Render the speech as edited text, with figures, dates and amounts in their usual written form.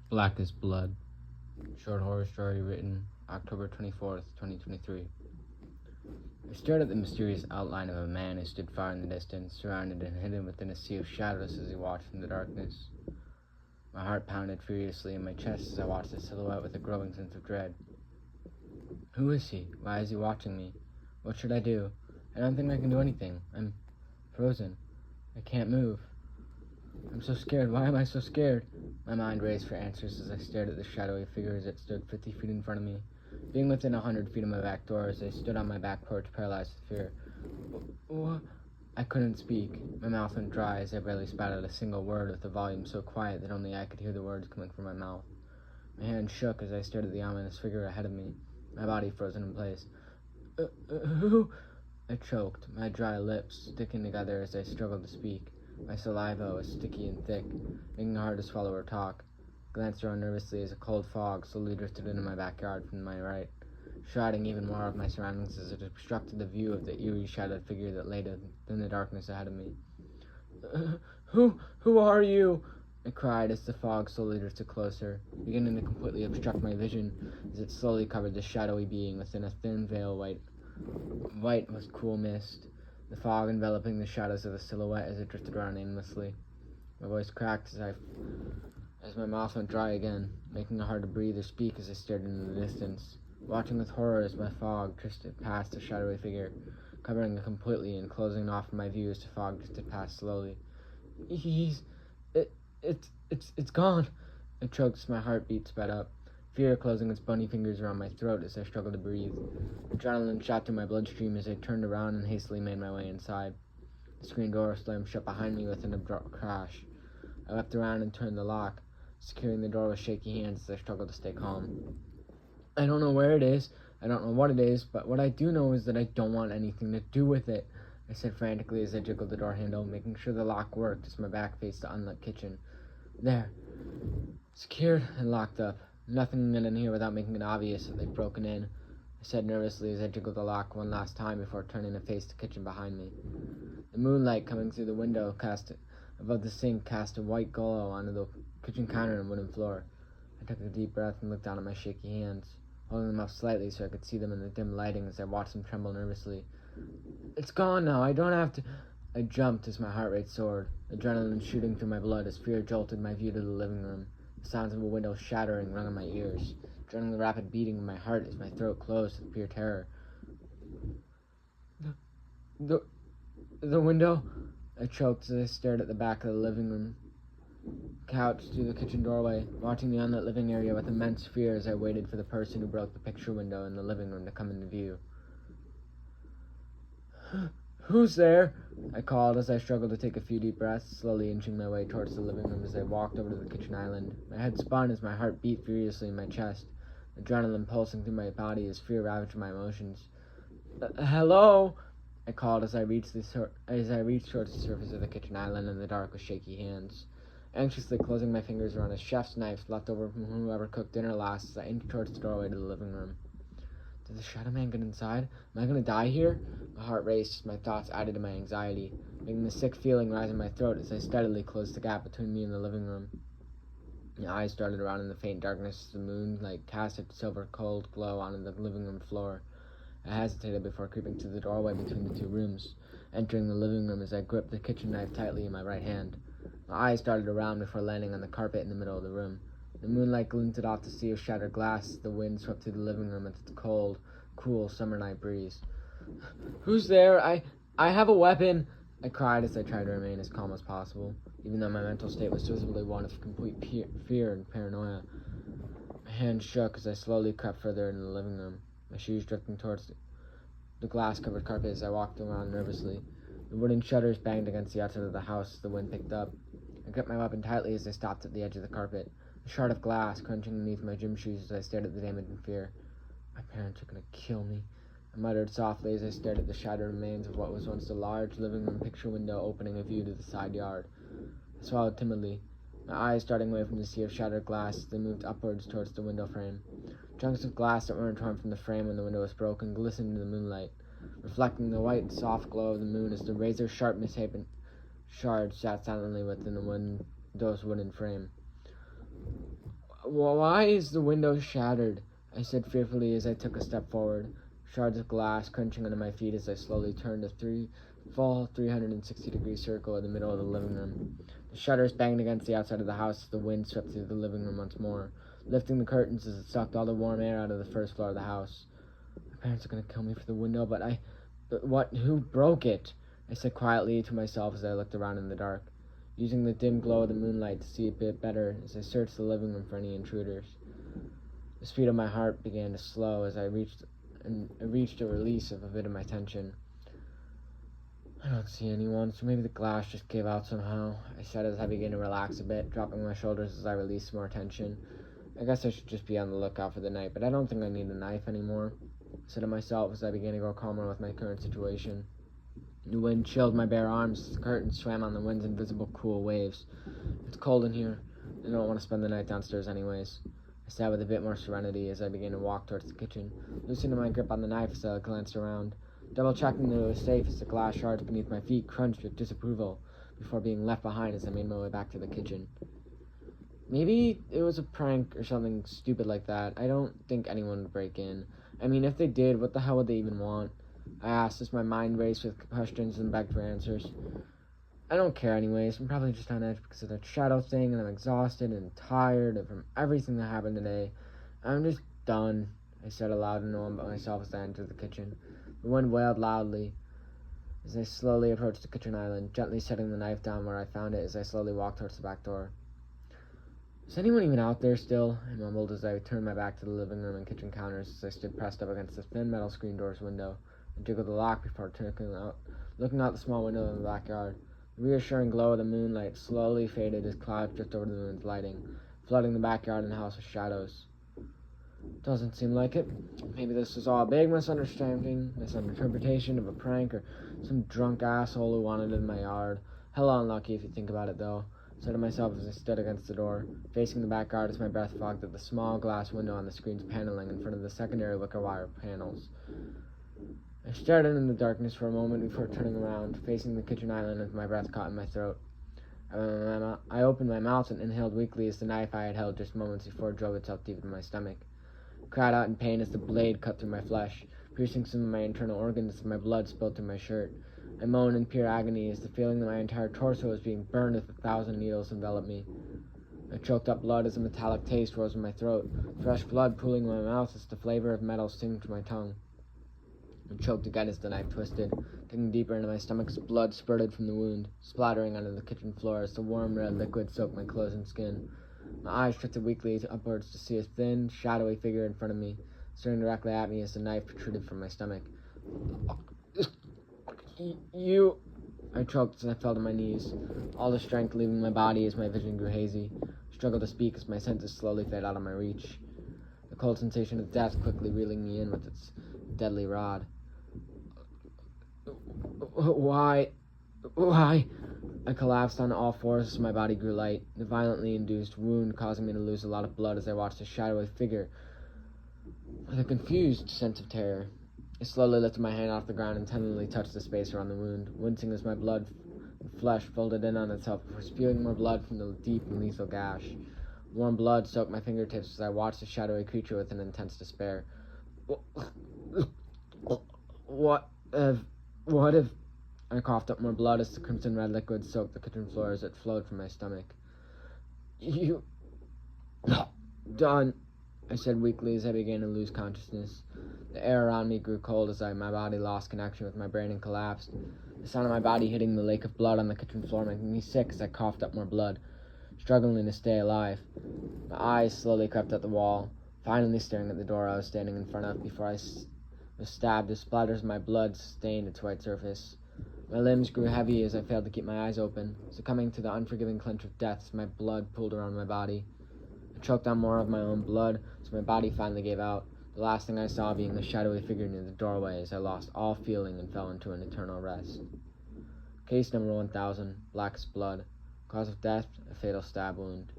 Black as Blood. Short horror story written October 24th, 2023. I stared at the mysterious outline of a man who stood far in the distance, surrounded and hidden within a sea of shadows as he watched in the darkness. My heart pounded furiously in my chest as I watched the silhouette with a growing sense of dread. Who is he? Why is he watching me? What should I do? I don't think I can do anything. I'm frozen. I can't move. I'm so scared. Why am I so scared? My mind raced for answers as I stared at the shadowy figure as it stood 50 feet in front of me. Being within 100 feet of my back door as I stood on my back porch paralyzed with fear. What? I couldn't speak. My mouth went dry as I barely spat out a single word with a volume so quiet that only I could hear the words coming from my mouth. My hand shook as I stared at the ominous figure ahead of me, my body frozen in place. Who? I choked, my dry lips sticking together as I struggled to speak. My saliva was sticky and thick, making it hard to swallow or talk. I glanced around nervously as a cold fog slowly drifted into my backyard from my right, shrouding even more of my surroundings as it obstructed the view of the eerie shadowed figure that lay in the darkness ahead of me. Who are you? I cried as the fog slowly drifted closer, beginning to completely obstruct my vision as it slowly covered the shadowy being within a thin veil white with cool mist, the fog enveloping the shadows of the silhouette as it drifted around aimlessly. My voice cracked as my mouth went dry again, making it hard to breathe or speak as I stared into the distance, watching with horror as my fog drifted past the shadowy figure, covering it completely and closing off my view as the fog drifted past slowly. It's gone. I choked as my heartbeat sped up, fear closing its bony fingers around my throat as I struggled to breathe. Adrenaline shot through my bloodstream as I turned around and hastily made my way inside. The screen door slammed shut behind me with an abrupt crash. I whipped around and turned the lock, securing the door with shaky hands as I struggled to stay calm. I don't know where it is, I don't know what it is, but what I do know is that I don't want anything to do with it, I said frantically as I jiggled the door handle, making sure the lock worked as my back faced the unlit kitchen. There. Secured and locked up. Nothing in here without making it obvious that they've broken in, I said nervously as I jiggled the lock one last time before turning to face the kitchen behind me. The moonlight coming through the window above the sink cast a white glow onto the kitchen counter and wooden floor. I took a deep breath and looked down at my shaky hands, holding them up slightly so I could see them in the dim lighting as I watched them tremble nervously. It's gone now, I don't have to... I jumped as my heart rate soared, adrenaline shooting through my blood as fear jolted my view to the living room. The sounds of a window shattering rung in my ears, joining the rapid beating of my heart as my throat closed with pure terror. The window? I choked as I stared at the back of the living room couch through the kitchen doorway, watching the unlit living area with immense fear as I waited for the person who broke the picture window in the living room to come into view. Who's there? I called as I struggled to take a few deep breaths, slowly inching my way towards the living room as I walked over to the kitchen island. My head spun as my heart beat furiously in my chest, adrenaline pulsing through my body as fear ravaged my emotions. Hello? I called as I reached towards the surface of the kitchen island in the dark with shaky hands, anxiously closing my fingers around a chef's knife left over from whoever cooked dinner last as I inched towards the doorway to the living room. Did the Shadow Man get inside? Am I going to die here? My heart raced as my thoughts added to my anxiety, making the sick feeling rise in my throat as I steadily closed the gap between me and the living room. My eyes darted around in the faint darkness as the moonlight cast its silver cold glow onto the living room floor. I hesitated before creeping to the doorway between the two rooms, entering the living room as I gripped the kitchen knife tightly in my right hand. My eyes darted around before landing on the carpet in the middle of the room. The moonlight glinted off the sea of shattered glass as the wind swept through the living room with its cold, cool summer night breeze. Who's there? I have a weapon, I cried as I tried to remain as calm as possible, even though my mental state was visibly one of complete fear and paranoia. My hand shook as I slowly crept further into the living room, my shoes drifting towards the glass-covered carpet as I walked around nervously. The wooden shutters banged against the outside of the house as the wind picked up. I gripped my weapon tightly as I stopped at the edge of the carpet, a shard of glass crunching beneath my gym shoes as I stared at the damage in fear. My parents are going to kill me, I muttered softly as I stared at the shattered remains of what was once a large living room picture window opening a view to the side yard. I swallowed timidly, my eyes darting away from the sea of shattered glass as they moved upwards towards the window frame. Chunks of glass that weren't torn from the frame when the window was broken glistened in the moonlight, reflecting the white, soft glow of the moon as the razor-sharp misshapen shards sat silently within the window's wooden frame. Why is the window shattered? I said fearfully as I took a step forward, shards of glass crunching under my feet as I slowly turned a full 360-degree circle in the middle of the living room. The shutters banged against the outside of the house as the wind swept through the living room once more, lifting the curtains as it sucked all the warm air out of the first floor of the house. My parents are going to kill me for the window, but what? Who broke it? I said quietly to myself as I looked around in the dark, using the dim glow of the moonlight to see a bit better as I searched the living room for any intruders. The speed of my heart began to slow as I reached a release of a bit of my tension. I don't see anyone, so maybe the glass just gave out somehow, I said as I began to relax a bit, dropping my shoulders as I released more tension. I guess I should just be on the lookout for the night, but I don't think I need a knife anymore, I said to myself as I began to grow calmer with my current situation. The wind chilled my bare arms as the curtains swam on the wind's invisible cool waves. It's cold in here. I don't want to spend the night downstairs anyways, I said with a bit more serenity as I began to walk towards the kitchen, loosening my grip on the knife as I glanced around, double-checking that it was safe as the glass shards beneath my feet crunched with disapproval before being left behind as I made my way back to the kitchen. Maybe it was a prank or something stupid like that. I don't think anyone would break in. I mean, if they did, what the hell would they even want? I asked as my mind raced with questions and begged for answers. I don't care anyways. I'm probably just on edge because of that shadow thing, and I'm exhausted and tired from everything that happened today. I'm just done, I said aloud and knowing about myself as I entered the kitchen. The wind wailed loudly as I slowly approached the kitchen island, gently setting the knife down where I found it as I slowly walked towards the back door. Is anyone even out there still? I mumbled as I turned my back to the living room and kitchen counters as I stood pressed up against the thin metal screen door's window and jiggled the lock before looking out the small window in the backyard. The reassuring glow of the moonlight slowly faded as clouds drifted over the moon's lighting, flooding the backyard and house with shadows. Doesn't seem like it. Maybe this was all a big misinterpretation of a prank or some drunk asshole who wanted it in my yard. Hella unlucky if you think about it, though, I said to myself as I stood against the door, facing the backyard as my breath fogged at the small glass window on the screen's paneling in front of the secondary wicker wire panels. I stared in the darkness for a moment before turning around, facing the kitchen island with my breath caught in my throat. I opened my mouth and inhaled weakly as the knife I had held just moments before drove itself deep into my stomach. I cried out in pain as the blade cut through my flesh, piercing some of my internal organs as my blood spilled through my shirt. I moaned in pure agony as the feeling that my entire torso was being burned with 1,000 needles enveloped me. I choked up blood as a metallic taste rose in my throat, fresh blood pooling in my mouth as the flavor of metal stinged my tongue. I choked again as the knife twisted, digging deeper into my stomach as blood spurted from the wound, splattering onto the kitchen floor as the warm red liquid soaked my clothes and skin. My eyes drifted weakly upwards to see a thin, shadowy figure in front of me, staring directly at me as the knife protruded from my stomach. You... I choked as I fell to my knees, all the strength leaving my body as my vision grew hazy. I struggled to speak as my senses slowly faded out of my reach, the cold sensation of death quickly reeling me in with its deadly rod. Why? I collapsed on all fours as my body grew light, the violently induced wound causing me to lose a lot of blood as I watched a shadowy figure with a confused sense of terror. I slowly lifted my hand off the ground and tenderly touched the space around the wound, wincing as my blood and flesh folded in on itself before spewing more blood from the deep and lethal gash. Warm blood soaked my fingertips as I watched the shadowy creature with an intense despair. What if... I coughed up more blood as the crimson red liquid soaked the kitchen floor as it flowed from my stomach. You... Done, I said weakly as I began to lose consciousness. The air around me grew cold as my body lost connection with my brain and collapsed. The sound of my body hitting the lake of blood on the kitchen floor made me sick as I coughed up more blood, struggling to stay alive. My eyes slowly crept up the wall, finally staring at the door I was standing in front of before I was stabbed as splatters of my blood stained its white surface. My limbs grew heavy as I failed to keep my eyes open, succumbing to the unforgiving clench of death as my blood pooled around my body. I choked on more of my own blood as my body finally gave out, the last thing I saw being the shadowy figure near the doorway as I lost all feeling and fell into an eternal rest. Case number 1000, Black's blood. Cause of death, a fatal stab wound.